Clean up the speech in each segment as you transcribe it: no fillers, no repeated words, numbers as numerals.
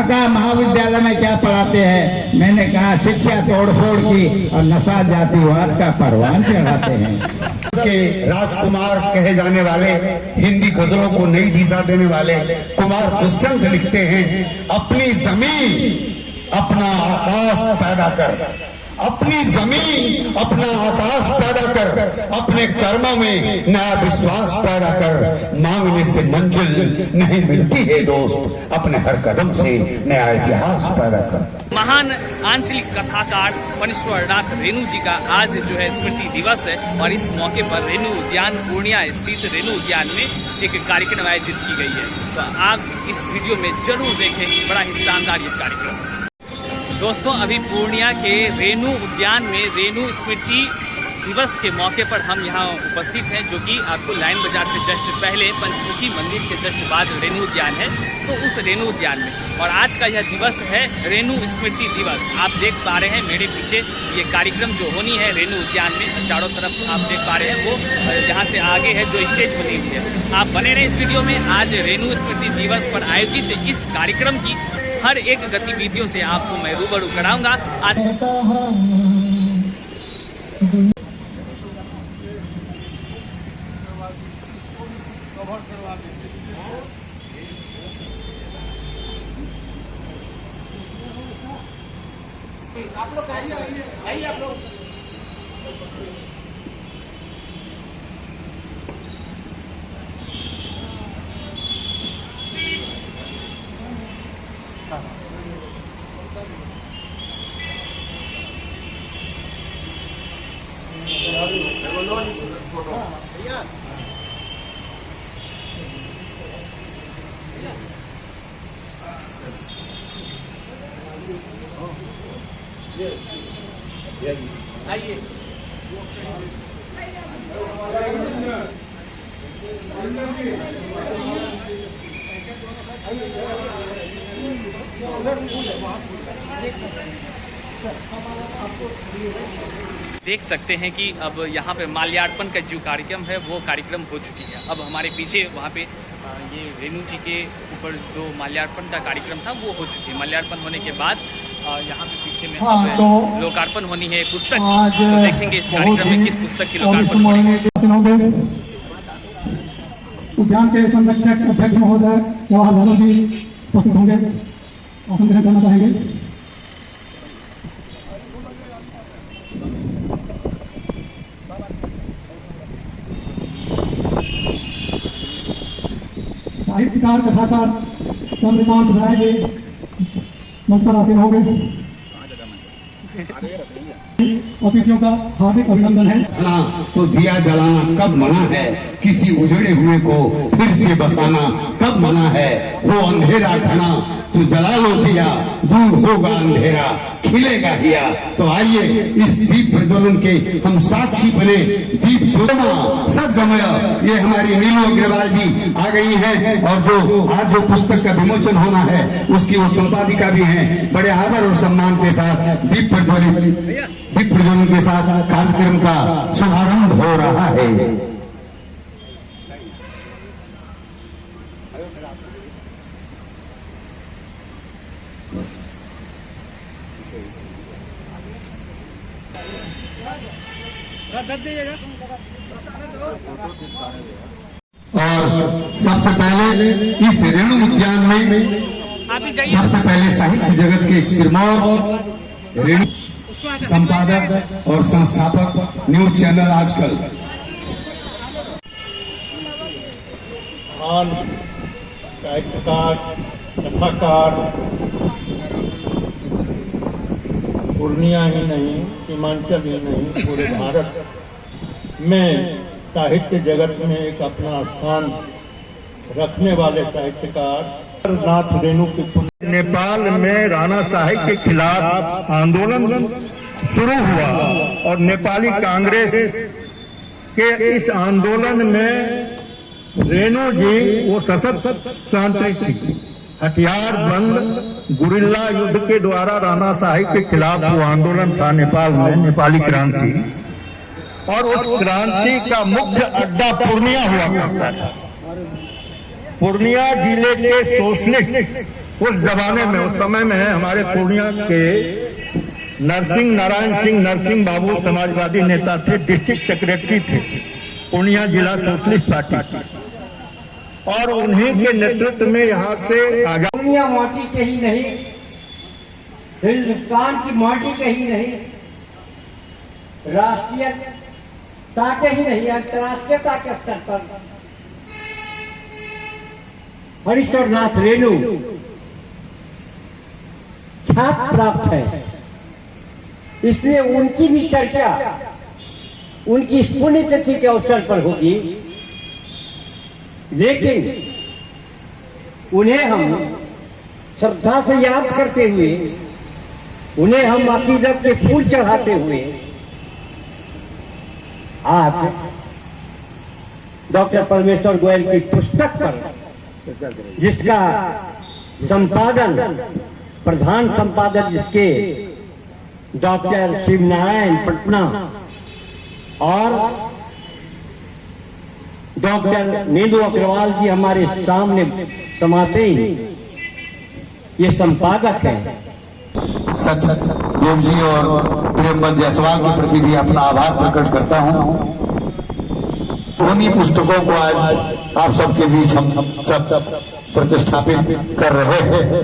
कहा महाविद्यालय में क्या पढ़ाते हैं? मैंने कहा शिक्षा तोड़फोड़ की और नशा जातिवाद का परवान चढ़ाते हैं। के राजकुमार कहे जाने वाले, हिंदी गजलों को नई दिशा देने वाले कुमार दुष्यंत लिखते हैं, अपनी जमीन अपना आकाश पैदा कर, अपनी जमीन अपना आकाश पैदा कर, अपने कर्मों में नया विश्वास पैदा कर। मांगने से मंजिल नहीं मिलती है दोस्त, अपने हर कदम से नया इतिहास पैदा कर। महान आंचलिक कथाकार फणीश्वर नाथ रेणु जी का आज जो है स्मृति दिवस है और इस मौके पर रेणु उद्यान पूर्णिया स्थित रेणु उद्यान में एक कार्यक्रम आयोजित की गई है। तो आप इस वीडियो में जरूर देखें, बड़ा ही शानदार ये कार्यक्रम। दोस्तों, अभी पूर्णिया के रेणु उद्यान में रेणु स्मृति दिवस के मौके पर हम यहाँ उपस्थित हैं, जो कि आपको लाइन बाजार से जस्ट पहले पंचमुखी मंदिर के जस्ट बाद रेणु उद्यान है। तो उस रेणु उद्यान में और आज का यह दिवस है रेणु स्मृति दिवस। आप देख पा रहे हैं मेरे पीछे ये कार्यक्रम जो होनी है रेणु उद्यान में, चारों तरफ आप देख पा रहे हैं वो जहाँ से आगे है जो स्टेज बनी हुई है। आप बने रहे इस वीडियो में। आज रेणु स्मृति दिवस पर आयोजित इस कार्यक्रम की हर एक गतिविधियों से आपको मैं रूबरू कराऊंगा। आज आप लोग आइए आप लोग। आइए देख सकते हैं कि अब यहाँ पे माल्यार्पण का जो कार्यक्रम है वो कार्यक्रम हो चुकी है। अब हमारे पीछे वहाँ पे ये रेणु जी के ऊपर जो माल्यार्पण का कार्यक्रम था वो हो चुकी है। माल्यार्पण होने के बाद यहाँ पे पीछे में तो लोकार्पण होनी है पुस्तक। तो देखेंगे इस कार्यक्रम में किस पुस्तक की लोकार्पण होगी। उद्यान के संरक्षक अध्यक्ष महोदय जवाहरलाल जी उपस्थित होंगे, आसन ग्रहण करना चाहेंगे। साहित्यकार कथाकार चंद्रकांत राय जी मंच पर आसीन होंगे। अतिथियों का हार्दिक अभिनंदन है। तो दिया जलाना कब मना है, किसी उजड़े हुए को फिर से बसाना कब मना है। वो अंधेरा घना तो जलाना दिया, दूर होगा अंधेरा खिलेगा हिया। तो आइए इस दीप प्रज्वलन के हम साक्षी बने। दीप ज्योतना सब समय ये हमारी नीलू अग्रवाल जी आ गई हैं और जो आज जो पुस्तक का विमोचन होना है उसकी वो संपादिका भी हैं। बड़े आदर और सम्मान के साथ दीप प्रज्वलन के साथ कार्यक्रम का शुभारंभ हो रहा है। और सबसे पहले इस रेणु उद्यान में सबसे पहले साहित्य जगत के एक सिरमौर रेणु संपादक और संस्थापक न्यूज चैनल आजकल साहित्यकार कथाकार पूर्णिया ही नहीं, सीमांचल ही नहीं, पूरे भारत में साहित्य जगत में एक अपना स्थान रखने वाले साहित्यकार नाथ रेणु की नेपाल में राणा साहेब के खिलाफ आंदोलन शुरू हुआ और नेपाली कांग्रेस के इस आंदोलन में रेणु जी वो सशक्त तांत्रिक थी। हथियार बंद गुरिल्ला युद्ध के द्वारा राणा साहेब के खिलाफ वो आंदोलन था नेपाल में, नेपाली क्रांति। और उस क्रांति का मुख्य अड्डा पूर्णिया हुआ करता था। पूर्णिया जिले के सोशलिस्ट उस जमाने में, उस समय में हमारे पूर्णिया के नारायण सिंह नरसिंह बाबू समाजवादी नेता थे, डिस्ट्रिक्ट सेक्रेटरी थे पूर्णिया जिला सोशलिस्ट पार्टी की, और उन्हीं के नेतृत्व में यहाँ से आजाद पूर्णिया माटी कहीं नहीं, हिंदुस्तान की माटी कहीं नहीं, राष्ट्रीयता कहीं नहीं, अंतर्राष्ट्रीयता के स्तर पर हरीश्वर नाथ रेणु छात्र प्राप्त है। इसलिए उनकी भी चर्चा उनकी इस पुण्यतिथि के अवसर पर होगी, लेकिन उन्हें हम श्रद्धा से याद करते हुए, उन्हें हम अकीदत के फूल चढ़ाते हुए आज डॉक्टर परमेश्वर गोयल की पुस्तक पर, जिसका संपादन, प्रधान संपादक जिसके डॉक्टर शिव नारायण पटना और डॉक्टर नीलू अग्रवाल जी हमारे सामने समाते ही ये संपादक है। सच देव जी और प्रेमबंद जायसवाल के प्रति भी अपना आभार प्रकट करता हूं। उन्हीं पुस्तकों को आज आप सबके बीच हम सब प्रतिष्ठापित कर रहे हैं।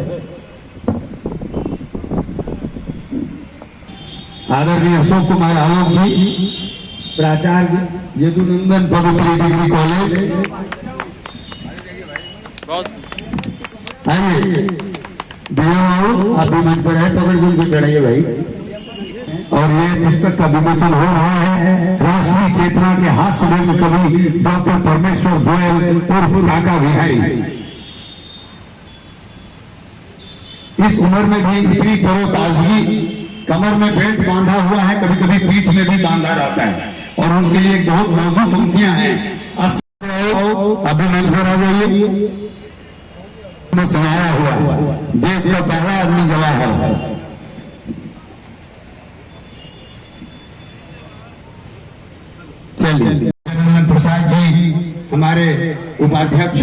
आदरणीय अशोक कुमार आलोक जी, प्राचार्य यदुनंदन पवित्र डिग्री कॉलेज, आइए भैया आप भी मंच पर है, पकड़ के चढ़ाइए भाई। और ये पुस्तक का विमोचन हो रहा है राष्ट्रीय चेतना के हास्य रंग कवि डॉक्टर परमेश्वर गोयल उर्फ काका बिहारी। इस उम्र में भी इतनी तरोताजगी, कमर में बेल्ट बांधा हुआ है, कभी कभी पीठ में भी बांधा रहता है, और उनके लिए एक बहुत मौजूद पंक्तियां हैं। अभी मंच पर आ जाइए। में सुनाया हुआ देश का पहला आदमी जवाहर है। चलिए, प्रसाद जी हमारे उपाध्यक्ष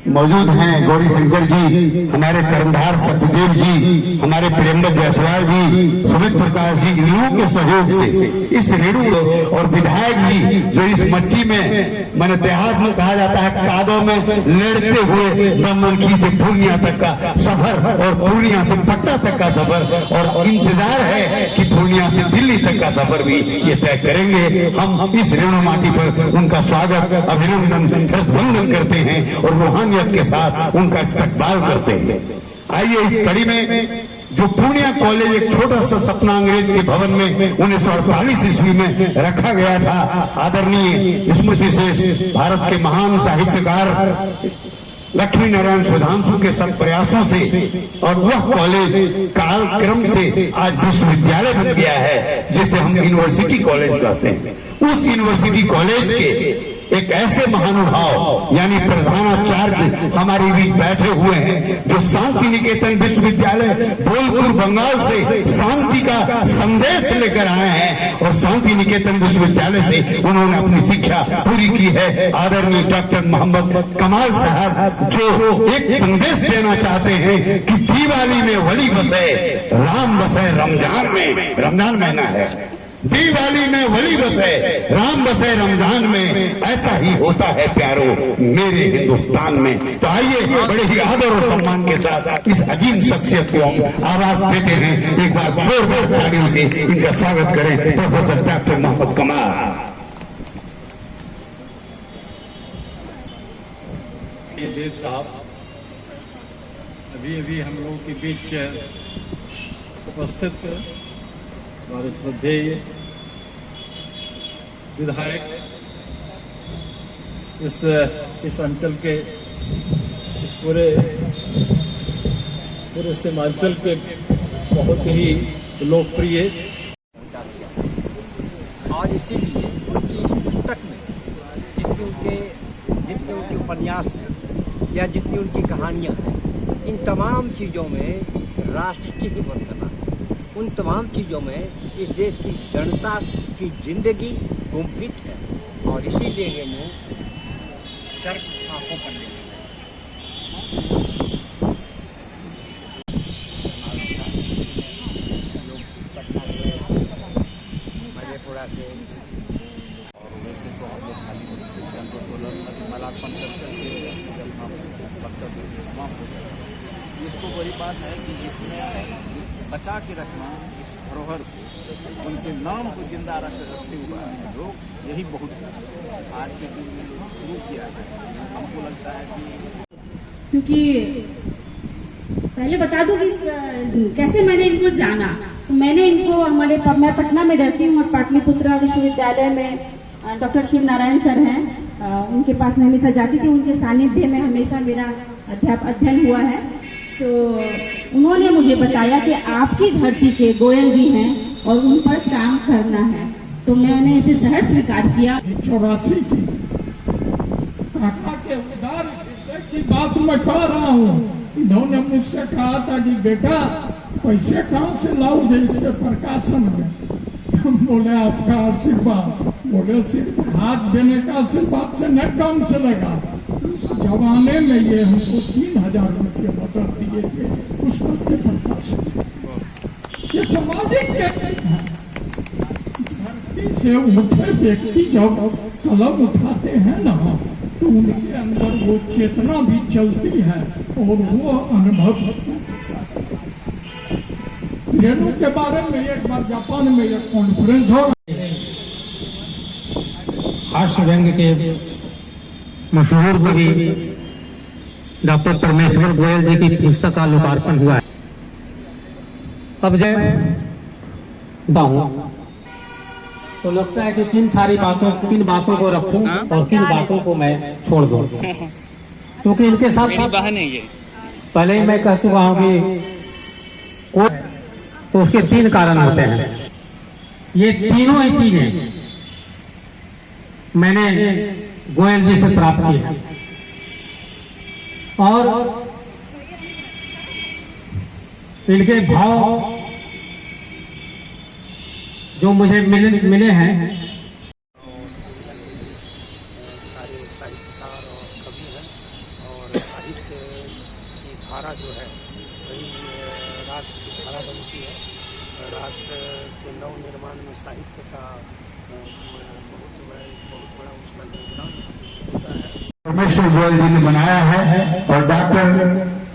मौजूद हैं, गौरी शंकर जी, हमारे कर्मधार सत्यदेव जी, हमारे प्रेमबंद जायसवाल जी, सुमित प्रकाश जी, इन लोगों के सहयोग से इस रेणु और विधायक जी जो इस मट्टी में, मैंने देहात में कहा जाता है कादों में लड़ते हुए ब्रह्मनखी से पूर्णिया तक का सफर और पूर्णिया से पटना तक का सफर, और इंतजार है कि पूर्णिया से दिल्ली तक का सफर भी ये तय करेंगे। हम इस रेणु माटी पर उनका स्वागत, अभिनंदन, हृदयवंदन करते हैं और रूहानियत के साथ उनका इस्तकबाल करते हैं। आइए इस कड़ी में जो पूर्णिया कॉलेज एक छोटा सा सपना अंग्रेज के भवन में 1948 ईस्वी में रखा गया था, आदरणीय स्मृति से भारत के महान साहित्यकार लक्ष्मी नारायण सुधांशु के सब प्रयासों से, और वह कॉलेज कालक्रम से आज विश्वविद्यालय बन गया है, जिसे हम यूनिवर्सिटी कॉलेज कहते हैं। उस यूनिवर्सिटी कॉलेज के एक ऐसे महानुभाव यानी प्रधानाचार्य हमारे बीच बैठे हुए हैं, जो शांति निकेतन विश्वविद्यालय बोलपुर बंगाल से शांति का संदेश लेकर आए हैं, और शांति निकेतन विश्वविद्यालय से उन्होंने अपनी शिक्षा पूरी की है। आदरणीय डॉक्टर मोहम्मद कमाल साहब जो एक संदेश देना चाहते हैं कि दिवाली में वली बसे, राम बसे रमजान में, रमजान महीना है, दिवाली में वली बसे, राम बसे रमजान में, ऐसा ही होता है प्यारो मेरे हिंदुस्तान में। तो आइए बड़े ही आदर और सम्मान के साथ इस अजीम शख्सियत को हम आवाज देते हैं। एक बार जोरदार तालियों से इनका स्वागत करें, प्रोफेसर डॉक्टर मोहम्मद कमाल। देव साहब अभी हम लोगों के बीच उपस्थित हमारे श्रद्धेय विधायक, इस अंचल के, इस पूरे सीमांचल के बहुत ही लोकप्रिय, और इसीलिए उनकी इस पुस्तक में जितने उनके उपन्यास हैं या जितनी उनकी कहानियाँ हैं, इन तमाम चीज़ों में राष्ट्र की ही वंदना, उन तमाम चीज़ों में इस देश की जनता की जिंदगी गुम्फित है, और इसीलिए ये मुँह सर्प आंखों पर ले तरह से। और वैसे तो हम लोग खाली मलापन करके जब हम वक्तव्य समाप्त हो जाए, इसको बड़ी बात है कि इसमें बचा के रखना इस धरोहर को, उनके नाम को जिंदा रखते हुए लोग, यही बहुत आज के दिन में शुरू किया है। हमको लगता है कि क्योंकि पहले बता दूं कि कैसे मैंने इनको जाना। तो मैंने इनको मैं पटना में रहती हूँ और पाटलिपुत्रा विश्वविद्यालय में डॉक्टर शिव नारायण सर हैं, उनके पास मैं हमेशा जाती थी, उनके सानिध्य में हमेशा मेरा अध्ययन हुआ है। तो उन्होंने मुझे बताया कि आपकी धरती के गोयल जी हैं और उन पर काम करना है, तो मैंने इसे सहर्ष स्वीकार किया। 84 की काका के उदार की बात मैं कह रहा हूँ। इन्होंने मुझसे कहा था कि बेटा पैसे कहाँ से लाओगे इसके प्रकाशन में? बोले आपका आशीर्वाद। बोले सिर्फ हाथ देने का आशीर्वाद से न काम चलेगा। उस जमाने में ये हमको 3000 रुपये मदद दिए थे पुस्तक के प्रकाशन। ये सामाजिक व्यक्ति है। धरती से उठे व्यक्ति जब कलम उठाते हैं ना, तो उनके अंदर वो चेतना भी चलती है और वो अनुभव होता है। रेणु के बारे में एक बार जापान में एक कॉन्फ्रेंस हो रहा है। हास्य व्यंग के मशहूर कवि डॉक्टर परमेश्वर गोयल जी की पुस्तक का लोकार्पण हुआ है। अब जब तो लगता है कि किन बातों को रखूं और किन बातों को मैं छोड़ दूं, क्योंकि इनके साथ पहले ही मैं कह चुका हूं कि तो उसके 3 कारण होते हैं। ये तीनों ही चीजें मैंने गोयल जी से प्राप्त की है और इनके भाव जो मुझे मिले हैं। सारे साहित्यकार और कवि हैं और साहित्य की धारा जो है वही राष्ट्र की धारा बनती है। राष्ट्र के नव निर्माण में साहित्य का बहुत बड़ा उसका योगदान होता है। परमेश्वर गोयल जी ने बनाया है और डॉक्टर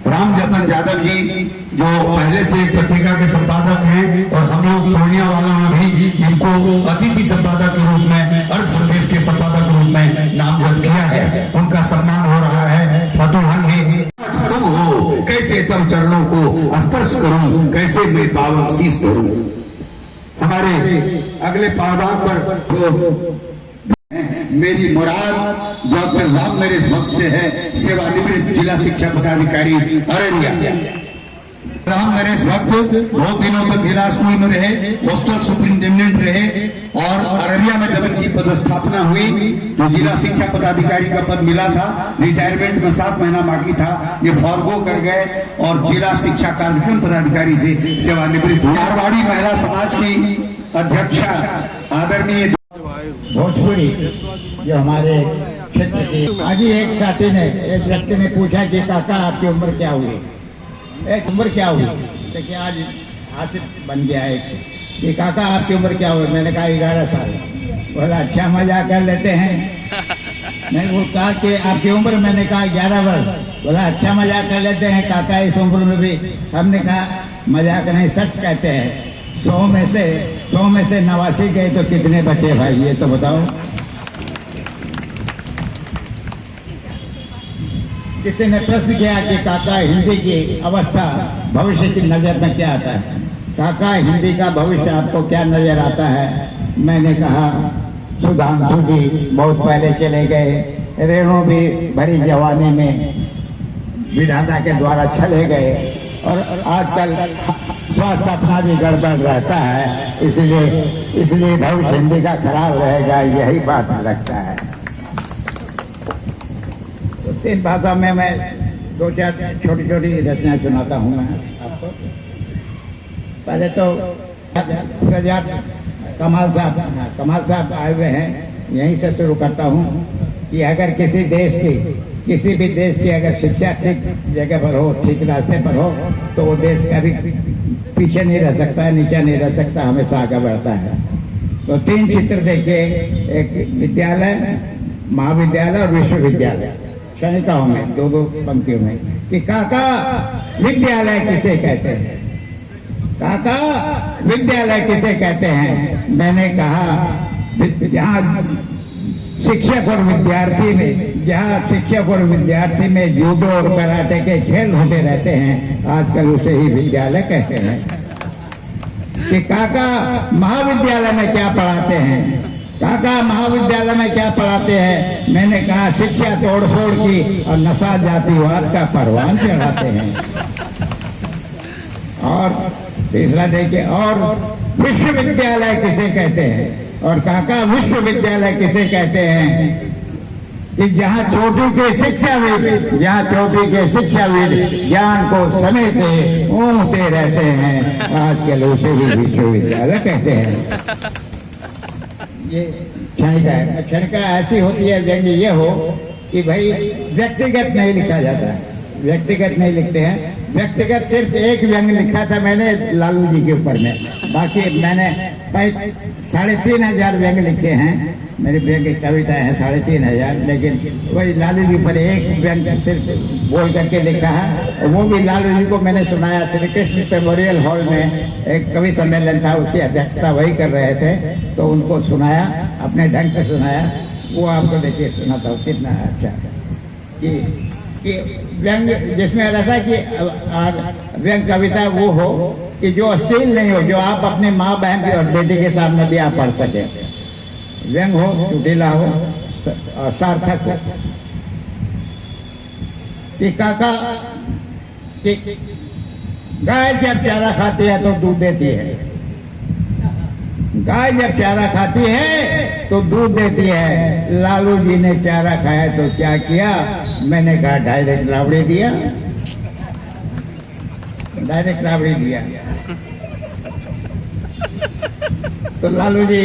रामजतन यादव जी जो पहले से पत्रिका के संपादक हैं और हम लोग पूर्णिया वालों ने भी इनको अतिथि संपादक के रूप में, अर्थ संदेश के संपादक के रूप में नामजद किया है। उनका सम्मान हो रहा है। फतुहंगे तुम हो कैसे तब चरणों को स्पर्श करूं, कैसे मैं पावन शीश करूं। हमारे अगले पावदान पर मेरी मुराद डॉक्टर राम नरेश भक्त से है, सेवानिवृत्त जिला शिक्षा पदाधिकारी अररिया। राम नरेश भक्त बहुत दिनों तक जिला स्कूल में रहे, हॉस्टल सुपरिंटेंडेंट रहे और अररिया में जब इनकी पदस्थापना हुई तो जिला शिक्षा पदाधिकारी का पद मिला था। रिटायरमेंट में 7 महीना बाकी था, ये फॉरगो कर गए और जिला शिक्षा कार्यक्रम पदाधिकारी से सेवानिवृत्त हुए। मारवाड़ी महिला समाज की अध्यक्षा आदरणीय भोजपुरी जो हमारे क्षेत्र के आज ही एक साथी ने, एक व्यक्ति ने पूछा कि काका आपकी उम्र क्या हुई, उम्र क्या हुई? देखिए आज हासिल बन गया है कि काका आपकी उम्र क्या हुई? मैंने कहा 11 साल। बोला अच्छा मजाक कर लेते हैं। मैं वो कहा कि आपकी उम्र, मैंने कहा 11 वर्ष। बोला अच्छा मजाक कर लेते हैं काका इस उम्र में भी। हमने कहा मजाक नहीं, सच कहते हैं। 100 में से 89 गए तो कितने बचे भाई ये तो बताओ। किसी ने प्रश्न किया कि काका हिंदी की अवस्था भविष्य की नजर में क्या आता है? काका हिंदी का भविष्य आपको क्या नजर आता है? मैंने कहा सुधांशु जी बहुत पहले चले गए, रेणु भी भरी जवानी में विधाता के द्वारा चले गए और आजकल स्वास्थ्य अपना भी गड़बड़ रहता है, इसलिए भविष्य हिंदी का खराब रहेगा, यही बात लगता है। तो 3 भाषा में मैं 2-4 छोटी रचनाएं सुनाता हूँ मैं आपको। पहले तो कमाल साहब आए हुए हैं, यहीं से शुरू करता हूँ कि अगर किसी भी देश की अगर शिक्षा ठीक जगह पर हो, ठीक रास्ते पर हो, तो वो देश कभी पीछे नहीं रह सकता है, नीचे नहीं रह सकता, हमेशा आगे बढ़ता है। तो 3 चित्र देखे, एक विद्यालय, महाविद्यालय और विश्वविद्यालय, क्षणिकाओं में 2-2 पंक्तियों में, कि काका विद्यालय किसे कहते हैं, काका विद्यालय किसे कहते हैं। मैंने कहा जहाँ शिक्षक और विद्यार्थी में, जहाँ शिक्षक और विद्यार्थी में जूडो और कराटे के खेल होते रहते हैं, आजकल उसे ही विद्यालय कहते हैं। कि काका महाविद्यालय में क्या पढ़ाते हैं, काका महाविद्यालय में क्या पढ़ाते हैं। मैंने कहा शिक्षा तोड़ फोड़ की और नशा जातिवाद का परवान चढ़ाते हैं। और तीसरा देखिए, और विश्वविद्यालय किसे कहते हैं, और काका विश्वविद्यालय किसे कहते हैं, कि जहाँ चोटी के शिक्षाविद, जहाँ चोटी के शिक्षाविद ज्ञान को समेटे ऊँघते रहते हैं, आजकल उसे भी विश्वविद्यालय कहते हैं। ये क्षणिका है। क्षणिका ऐसी होती है व्यंग ये हो कि भाई व्यक्तिगत नहीं लिखा जाता है, व्यक्तिगत नहीं लिखते हैं। व्यक्तिगत सिर्फ एक व्यंग लिखा था मैंने लालू जी के ऊपर में, बाकी मैंने 3,500 व्यंग लिखे हैं। मेरी व्यंग की कविताएं हैं 3,500, लेकिन वही लालू जी पर एक व्यंग सिर्फ बोल करके लिखा है, और वो भी लालू जी को मैंने सुनाया। श्री कृष्ण मेमोरियल हॉल में एक कवि सम्मेलन था, उसकी अध्यक्षता वही कर रहे थे, तो उनको सुनाया, अपने ढंग से सुनाया। वो आपको देखिए सुनाता हूँ कितना अच्छा कि व्यंग जिसमें रहता है कि व्यंग कविता वो हो कि जो अश्लील नहीं हो, जो आप अपने माँ बहन और बेटी के सामने भी आप पढ़ सके। व्यंग हो, चुटीला हो और सार्थक हो। कि काका कि गाय जब चारा खाती है तो दूध देती है, गाय जब चारा खाती है तो दूध देती है। लालू जी ने चारा खाया तो क्या किया, मैंने कहा डायरेक्ट राबड़ी दिया, डायरेक्ट राबड़ी दिया। तो लालू जी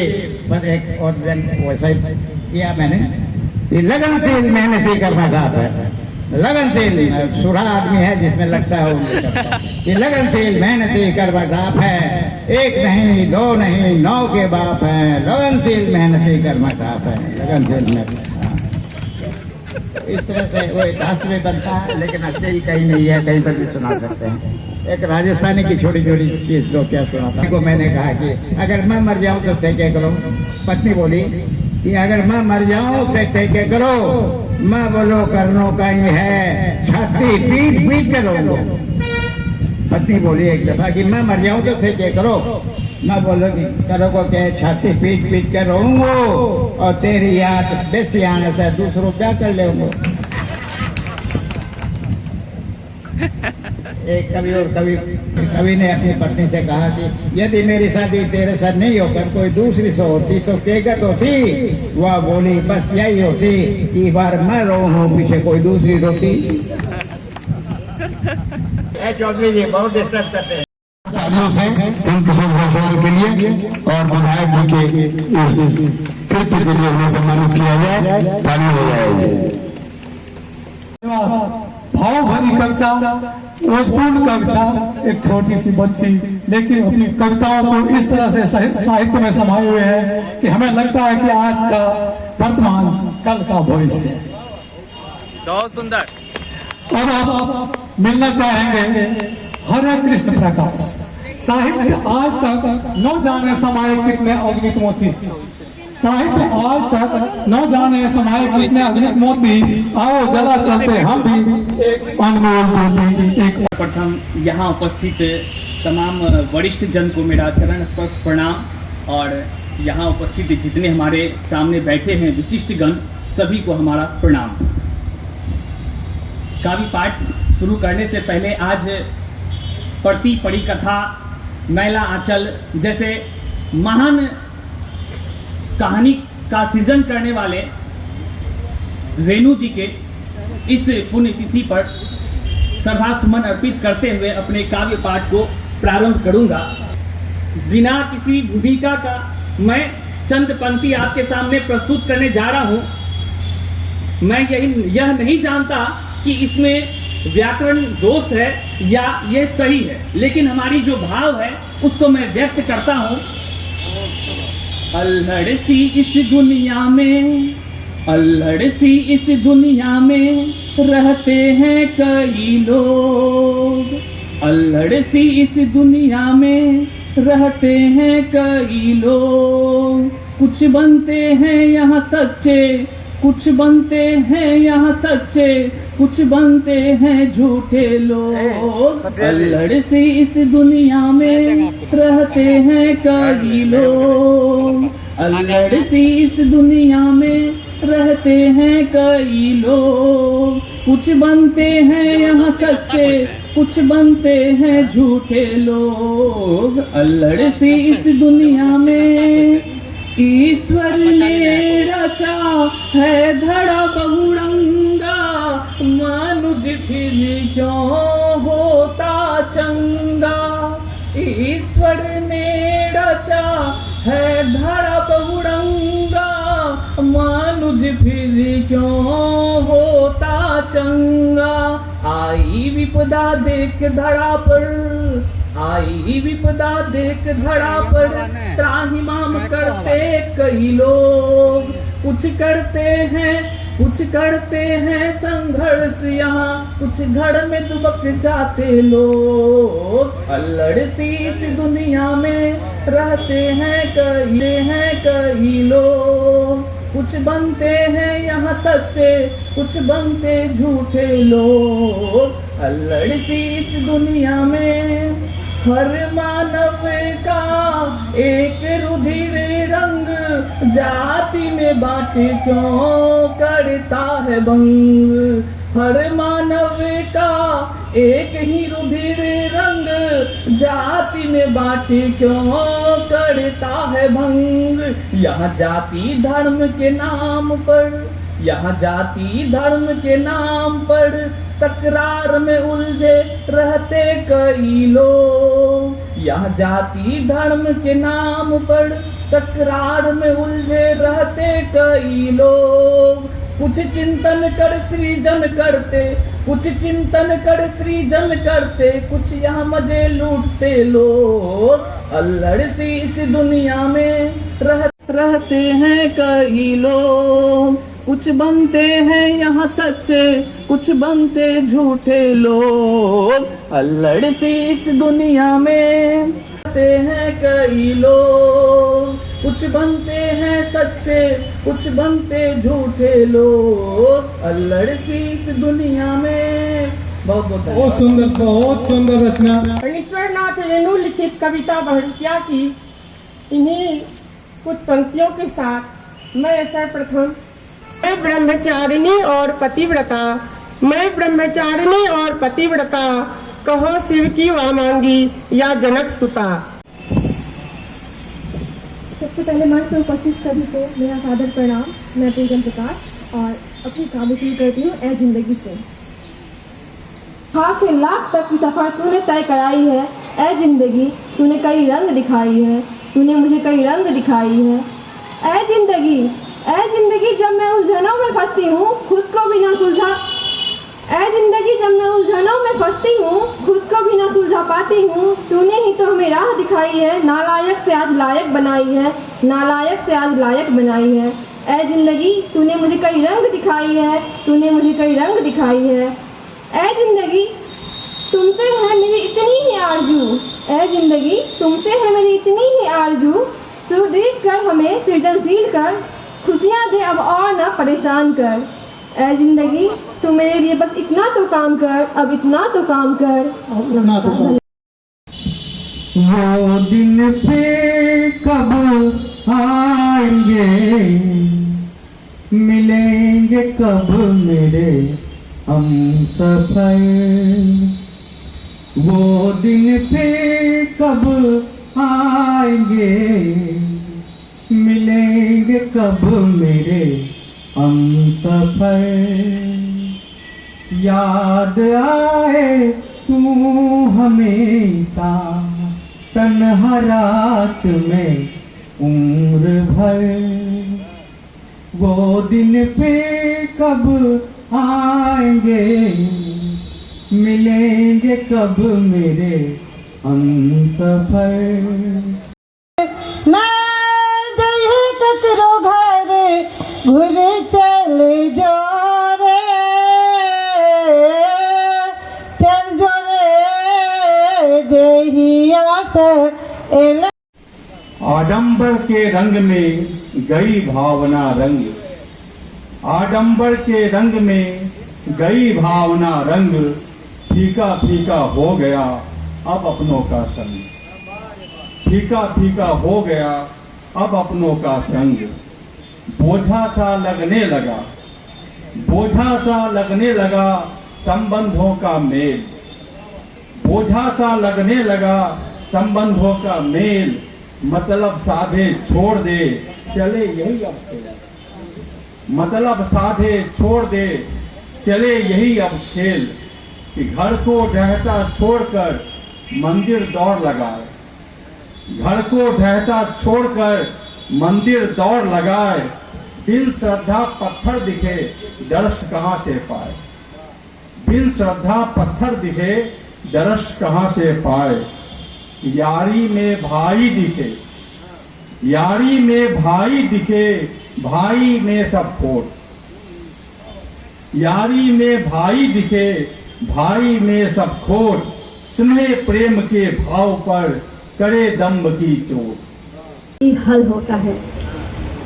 पर एक और वैसा ही किया मैंने कि लगनशील मेहनती कर्मा बाप है, लगनशील सुरा आदमी है जिसमें लगता है वो लगनशील मेहनती कर्मा बाप है, 1 नहीं 2 नहीं 9 के बाप है, लगनशील मेहनती कर्मा बाप है, लगनशील मेहनती। इस तरह से वो एक हास्य में बनता है, लेकिन असली कहीं नहीं है, कहीं पर भी सुना सकते हैं। एक राजस्थानी की छोटी छोटी चीज तो क्या सुनाता को मैंने कहा कि अगर मैं मर जाऊं तो क्या करो। पत्नी बोली कि अगर मैं मर जाऊं तो क्या करो। मैं बोलो करनो का ही है, छाती पीट पीट करो। पत्नी बोली एक दफा कि मैं मर जाऊं तो क्या करो। मैं बोलो कि करो को क्या, छाती पीट पीट कर रोऊंगो और तेरी याद बेसी आने से दूसरों क्या कर लेंगे। एक कवि और कवि ने अपनी पत्नी से कहा कि यदि मेरी शादी तेरे साथ नहीं होकर कोई दूसरी से होती तो केगत होती। वह बोली बस यही होती कि बार मैं रो हूँ पीछे कोई दूसरी रोती। चौधरी जी बहुत डिस्टर्ब करते हैं किशोर जायसवाल के लिए और विधायक जी के इस कृत्य के लिए उन्हें सम्मानित किया जाए, ताली हो जाएगी। भाव भरी कविता, ओजपूर्ण कविता, एक छोटी सी बच्ची लेकिन अपनी कविताओं को इस तरह से साहित्य में समाये हुए है कि हमें लगता है कि आज का वर्तमान कल का भविष्य है। बहुत सुंदर। और आप मिलना चाहेंगे हरे कृष्ण प्रकाश। साहित्य आज तक न जाने समाये कितने अग्नित मोती, साहित्य आज तक न जाने समाये कितने अग्नित मोती। आओ जला चलते हम भी एक अनमोल ज्योति। एक प्रथम यहाँ उपस्थित तमाम वरिष्ठ जन को मेरा चरण स्पर्श प्रणाम, और यहाँ उपस्थित जितने हमारे सामने बैठे हैं विशिष्ट गण, सभी को हमारा प्रणाम। काव्य पाठ शुरू करने से पहले आज पढ़ती पड़ी कथा, मैला आंचल जैसे महान कहानी का सृजन करने वाले रेणु जी के इस पुण्यतिथि पर श्रद्धा सुमन अर्पित करते हुए अपने काव्य पाठ को प्रारंभ करूंगा। बिना किसी भूमिका का मैं चंद पंक्ति आपके सामने प्रस्तुत करने जा रहा हूं। मैं यह नहीं जानता कि इसमें व्याकरण दोष है या ये सही है, लेकिन हमारी जो भाव है उसको मैं व्यक्त करता हूं। अल्हड़ सी इस दुनिया में, अल्हड़ सी इस दुनिया में रहते हैं कई लोग, अल्हड़ सी इस दुनिया में रहते हैं कई लोग। कुछ बनते हैं यहाँ सच्चे, कुछ बनते हैं यहाँ सच्चे, कुछ बनते हैं झूठे लोग। अल्हड़ सी इस दुनिया में रहते हैं कई लोग, अल्हड़ सी इस दुनिया में रहते हैं कई लोग। कुछ बनते हैं यहाँ सच्चे, कुछ बनते हैं झूठे लोग। अल्हड़ सी इस दुनिया में ईश्वर ने रचा है धड़ा बहुरंगा, मनुज फिर क्यों होता चंगा। ईश्वर ने रचा है धड़ा बहुरंगा, मनुज फिर क्यों होता चंगा। आई विपदा देख धड़ा पर, आई विपदा देख धड़ा पर, त्राहिमाम करते कई लोग। कुछ करते हैं संघर्ष यहाँ, कुछ घर में दुबक जाते लोग। अल्हड़ सी इस दुनिया में रहते हैं कई लोग। कुछ बनते हैं यहाँ सच्चे, कुछ बनते झूठे लोग। अल्हड़ सी इस दुनिया में हर मानव का एक रुधिर रंग, जाति में बांट क्यों करता है भंग। हर मानव का एक ही रुधिर रंग, जाति में बांट क्यों करता है भंग। यहाँ जाति धर्म के नाम पर, यहाँ जाति धर्म के नाम पर तकरार में उलझे रहते कई लोग। यहाँ जाति धर्म के नाम पर तकरार में उलझे रहते कई लोग। कुछ चिंतन कर सृजन करते, कुछ चिंतन कर सृजन करते, कुछ यहाँ मजे लूटते लोग। अल्हड़ सी इस दुनिया में रहते हैं कई लोग। कुछ बनते हैं यहाँ सच्चे, कुछ बनते झूठे लोग। अल्हड़ सी इस दुनिया में रहते हैं कई लोग। कुछ बनते हैं सच्चे, कुछ बनते झूठे लोग। अल्हड़ सी इस दुनिया में। बहुत सुंदर रचना। ईश्वरनाथ रेणु लिखित कविता बहुरूपिया की इन्हीं कुछ पंक्तियों के साथ मैं सर्वप्रथम मैं ब्रह्मचारिणी और पतिव्रता, मैं ब्रह्मचारिणी और पतिव्रता, कहो शिव की वामांगी या जनक सुता। सबसे पहले मंच में उपस्थित सभी को मेरा सादर प्रणाम। मैं प्रियम प्रकाश और अपनी कहानी शुरू करती हूँ ए जिंदगी से। खाक से लाख तक की सफर तूने तय कराई है ए जिंदगी, तूने कई रंग दिखाई है, तूने मुझे कई रंग दिखाई है। ए जिंदगी जब मैं उलझनों में फंसती हूँ खुद को भी ना सुलझा, ए जिंदगी जब मैं उलझनों में फंसती हूँ खुद को भी ना सुलझा पाती हूँ, तूने ही तो हमें राह दिखाई है, नालायक से आज लायक बनाई है, नालायक से आज लायक बनाई है। ए जिंदगी तूने मुझे कई रंग दिखाई है, तूने मुझे कई रंग दिखाई है। ए जिंदगी तुमसे है मेरी इतनी ही आरजू, ए जिंदगी तुमसे है मेरी इतनी ही आरजू, सुदृढ़ कर हमें सृजनशील कर, खुशियाँ दे अब और न परेशान कर। ए जिंदगी तू मेरे लिए बस इतना तो काम कर, अब इतना तो काम कर। वो दिन फिर कब आएंगे, मिलेंगे कब मेरे हम सफर। वो दिन फिर कब आएंगे, मिलेंगे कब मेरे हम सफर। याद आए तू हमेशा तन्हा रात में उम्र भर। वो दिन फिर कब आएंगे, मिलेंगे कब मेरे हम सफर। मैं जय घुर चल जो रे चल जो रे जहिया से एले। आडंबर के रंग में गई भावना रंग, आडंबर के रंग में गई भावना रंग, फीका फीका हो गया अब अपनों का संग, फीका फीका हो गया अब अपनों का संग। बोझा सा लगने लगा, बोझा सा लगने लगा संबंधों का मेल, बोझा सा लगने लगा संबंधों का मेल। मतलब साधे छोड़ दे चले यही अब खेल, मतलब साधे छोड़ दे चले यही अब खेल। कि घर को ढहता छोड़कर मंदिर दौड़ लगाए, घर को ढहता छोड़कर मंदिर दौड़ लगाए। बिन श्रद्धा पत्थर दिखे दर्श कहां से पाए, बिन श्रद्धा पत्थर दिखे दर्श कहां से पाए। यारी में भाई दिखे, यारी में भाई दिखे भाई में सब खोट, यारी में भाई दिखे भाई में सब खोट। स्नेह प्रेम के भाव पर करे दम्भ की चोट। हल होता है,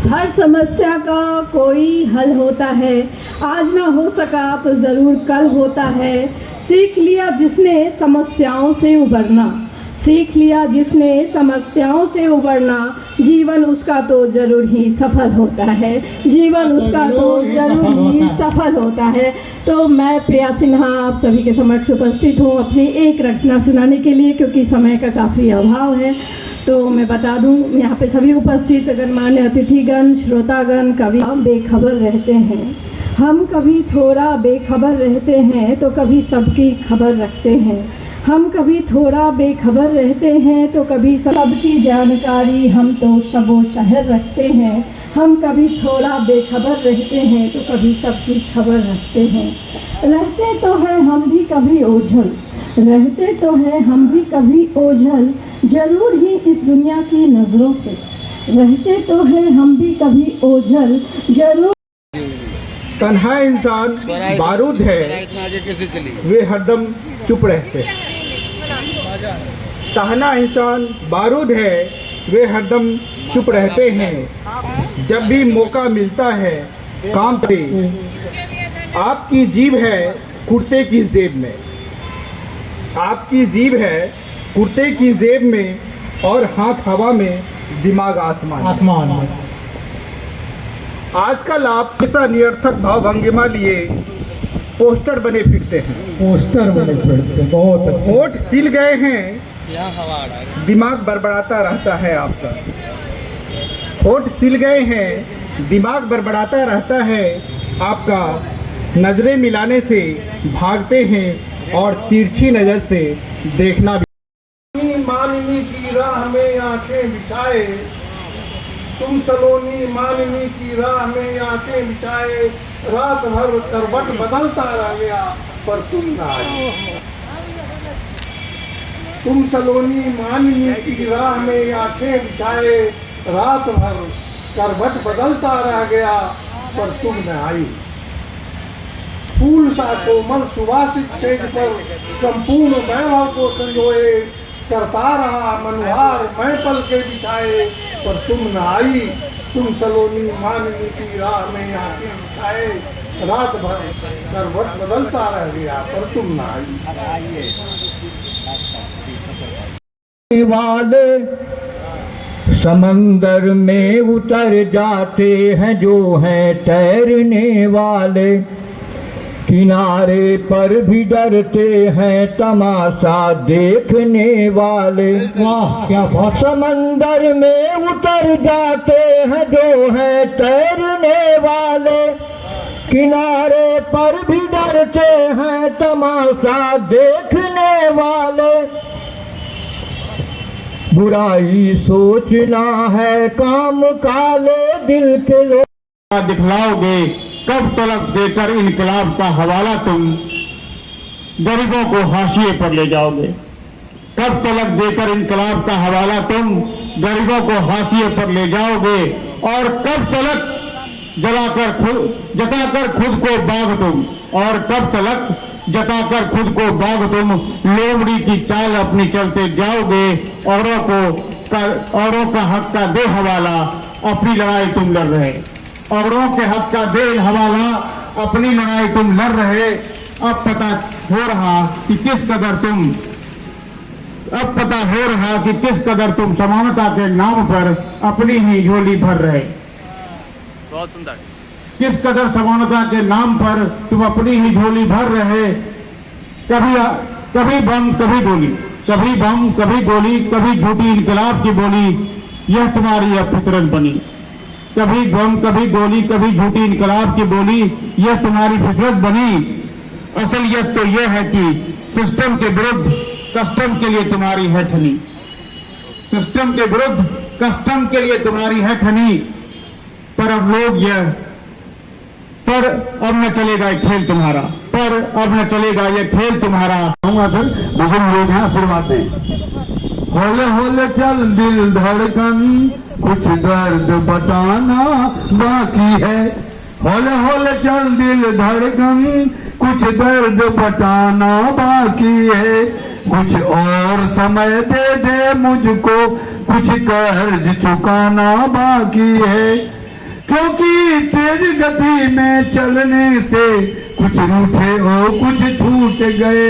हर समस्या का कोई हल होता है। आज ना हो सका तो जरूर कल होता है। सीख लिया जिसने समस्याओं से उबरना, सीख लिया जिसने समस्याओं से उबरना, जीवन उसका तो जरूर ही सफल होता है, जीवन उसका तो जरूर ही सफल होता है। तो मैं प्रिया सिन्हा आप सभी के समक्ष उपस्थित हूँ अपनी एक रचना सुनाने के लिए, क्योंकि समय का काफ़ी अभाव है। तो मैं बता दूं यहाँ पे सभी उपस्थित गणमान्य अतिथिगण, श्रोतागण, कवि बेखबर रहते हैं। हम कभी थोड़ा बेखबर रहते हैं तो कभी सबकी खबर रखते हैं, हम कभी थोड़ा बेखबर रहते हैं तो कभी सबकी जानकारी हम तो शबो शहर रखते हैं। हम कभी थोड़ा बेखबर रहते हैं तो कभी सबकी खबर रखते हैं। रहते तो हैं हम भी कभी ओझल, रहते तो हैं हम भी कभी ओझल, जरूर ही इस दुनिया की नज़रों से। रहते तो हैं हम भी कभी ओझल, जरूर। तन्हा इंसान बारूद है, वे हरदम चुप रहते हैं। तन्हा इंसान बारूद है, वे हरदम चुप रहते हैं। जब भी मौका मिलता है काम पे, आपकी जीभ है कुर्ते की जेब में, आपकी जीभ है कुर्ते की जेब में, और हाथ हवा में दिमाग आसमान में। आजकल आप ऐसा निरर्थक भाव भंगिमा लिए पोस्टर बने फिरते हैं, पोस्टर बने फिरते, बहुत अच्छे। होठ सिल गए हैं, दिमाग बड़बड़ाता रहता है आपका। होठ सिल गए हैं, दिमाग बड़बड़ाता रहता है आपका। नजरें मिलाने से भागते हैं और तिरछी नजर से देखना भी। माननी की राह में आंखें बिछाए, तुम सलोनी माननी की राह में आंखें बिछाए, रात भर करवट बदलता रह गया पर तुम ना आई। तुम सलोनी माननी की राह में आंखें बिछाए, रात भर करवट बदलता रह गया पर तुम न आई। फूल सा कोमल सुवासित सेज पर संपूर्ण वैभव को संजोए, करता रहा मनोहार मैं पल के बिछाए पर तुम न आई। तुम सलोनी माननी की राह में आंखें बिछाए, रात भर करवट बदलता रह गया पर तुम न आई। वाले समंदर में उतर जाते हैं जो हैं तैरने वाले, किनारे पर भी डरते हैं तमाशा देखने वाले। वाह क्या बात। समंदर में उतर जाते हैं जो हैं तैरने वाले, किनारे पर भी डरते हैं तमाशा देखने वाले। बुराई सोचना है काम काले दिल के लोग। दिखलाओगे कब तलक देकर इनकलाब का हवाला तुम गरीबों को हाशिए पर ले जाओगे। कब तलक देकर इनकलाब का हवाला तुम गरीबों को हाशिए पर ले जाओगे। और कब तलक जताकर खुद को बाग तुम, और कब तलक जताकर खुद को बाग तुम, लोमड़ी की चाल अपनी चलते जाओगे, औरों का हक का दे हवाला, अपनी लड़ाई तुम लड़ रहे। औरों के हक का दे हवाला, अपनी लड़ाई तुम लड़ रहे। अब पता हो रहा कि किस कदर तुम समानता के नाम पर अपनी ही झोली भर रहे। बहुत सुंदर। किस कदर समानता के नाम पर तुम अपनी ही झोली भर रहे। कभी बम कभी गोली, कभी बम कभी गोली, कभी झूठी इनकलाब की बोली, यह तुम्हारी अब फितरत बनी। कभी बम कभी गोली, कभी झूठी इनकलाब की बोली, यह तुम्हारी फितरत बनी। असलियत तो यह है कि सिस्टम के विरुद्ध कस्टम के लिए तुम्हारी है ठनी। सिस्टम के विरुद्ध कस्टम के लिए तुम्हारी है ठनी। पर अब न चलेगा ये खेल तुम्हारा, सर बुजुर्ग लोग हैं, आशीर्वाद दें। होले होले चल दिल धड़कन, कुछ दर्द बताना बाकी है। होले होले चल दिल धड़कन, कुछ दर्द बताना बाकी है। कुछ और समय दे मुझको, कुछ कर्ज चुकाना बाकी है। क्योंकि तेज गति में चलने से कुछ रूठे और कुछ छूट गए।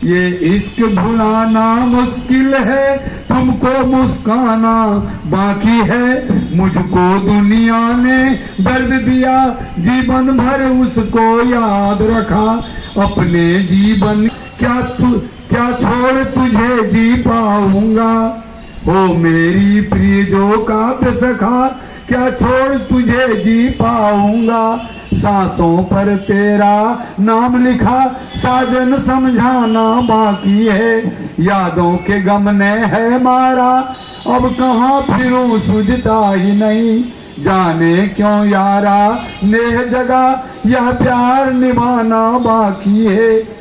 ये इश्क भुलाना मुश्किल है, तुमको मुस्काना बाकी है। मुझको दुनिया ने दर्द दिया, जीवन भर उसको याद रखा। अपने जीवन क्या छोड़ तुझे जी पाऊंगा। ओ मेरी प्रिय जो काव्य सखा, क्या छोड़ तुझे जी पाऊंगा। सांसों पर तेरा नाम लिखा, साजन समझाना बाकी है। यादों के गम ने है मारा, अब कहाँ फिरूं सुझता ही नहीं। जाने क्यों यारा नेह जगा, यह प्यार निभाना बाकी है।